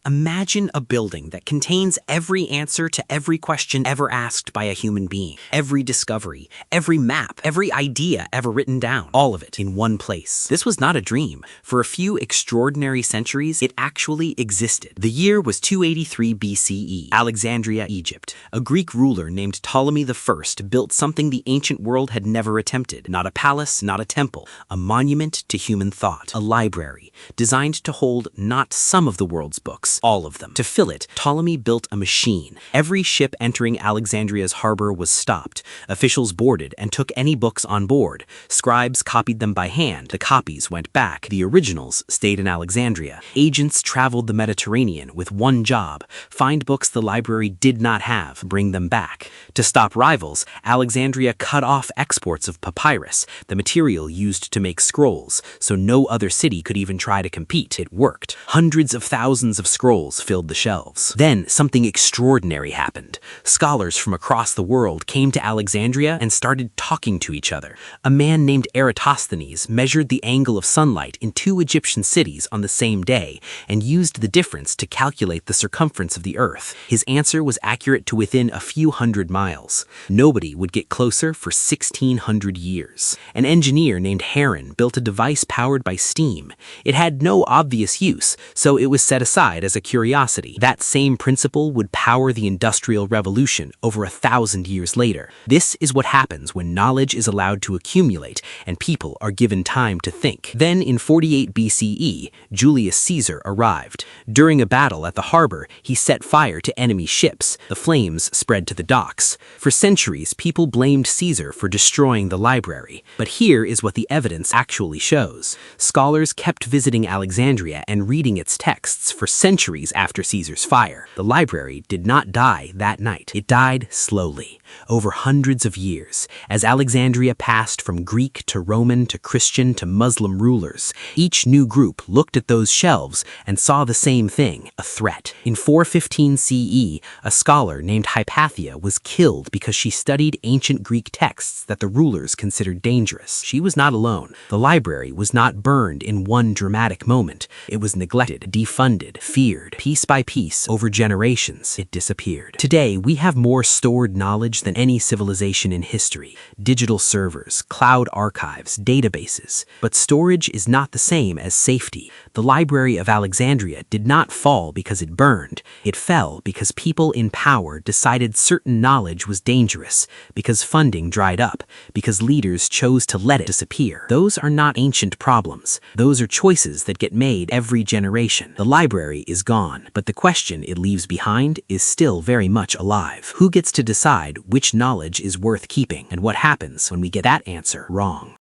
Imagine a building that contains every answer to every question ever asked by a human being, every discovery, every map, every idea ever written down, all of it in one place. This was not a dream. For a few extraordinary centuries, it actually existed. The year was 283 BCE, Alexandria, Egypt. A Greek ruler named Ptolemy I built something the ancient world had never attempted. Not a palace, not a temple, a monument to human thought, a library, designed to hold not some of the world's books, all of them. To fill it, Ptolemy built a machine. Every ship entering Alexandria's harbor was stopped. Officials boarded and took any books on board. Scribes copied them by hand. The copies went back. The originals stayed in Alexandria. Agents traveled the Mediterranean with one job: find books the library did not have, bring them back. To stop rivals, Alexandria cut off exports of papyrus, the material used to make scrolls, so no other city could even try to compete. It worked. Hundreds of thousands of scrolls filled the shelves. Then something extraordinary happened. Scholars from across the world came to Alexandria and started talking to each other. A man named Eratosthenes measured the angle of sunlight in two Egyptian cities on the same day and used the difference to calculate the circumference of the Earth. His answer was accurate to within a few hundred miles. Nobody would get closer for 1,600 years. An engineer named Heron built a device powered by steam. It had no obvious use, so it was set aside as a curiosity. That same principle would power the Industrial Revolution over 1,000 years later. This is what happens when knowledge is allowed to accumulate and people are given time to think. Then in 48 BCE, Julius Caesar arrived. During a battle at the harbor, he set fire to enemy ships. The flames spread to the docks. For centuries, people blamed Caesar for destroying the library. But here is what the evidence actually shows. Scholars kept visiting Alexandria and reading its texts for centuries after Caesar's fire. The library did not die that night. It died slowly, over hundreds of years. As Alexandria passed from Greek to Roman to Christian to Muslim rulers, each new group looked at those shelves and saw the same thing: a threat. In 415 CE, a scholar named Hypatia was killed because she studied ancient Greek texts that the rulers considered dangerous. She was not alone. The library was not burned in one dramatic moment. It was neglected, defunded, feared. Piece by piece, over generations, it disappeared. Today, we have more stored knowledge than any civilization in history. Digital servers, cloud archives, databases. But storage is not the same as safety. The Library of Alexandria did not fall because it burned. It fell because people in power decided certain knowledge was dangerous, because funding dried up, because leaders chose to let it disappear. Those are not ancient problems. Those are choices that get made every generation. The library is gone, but the question it leaves behind is still very much alive. Who gets to decide which knowledge is worth keeping, and what happens when we get that answer wrong?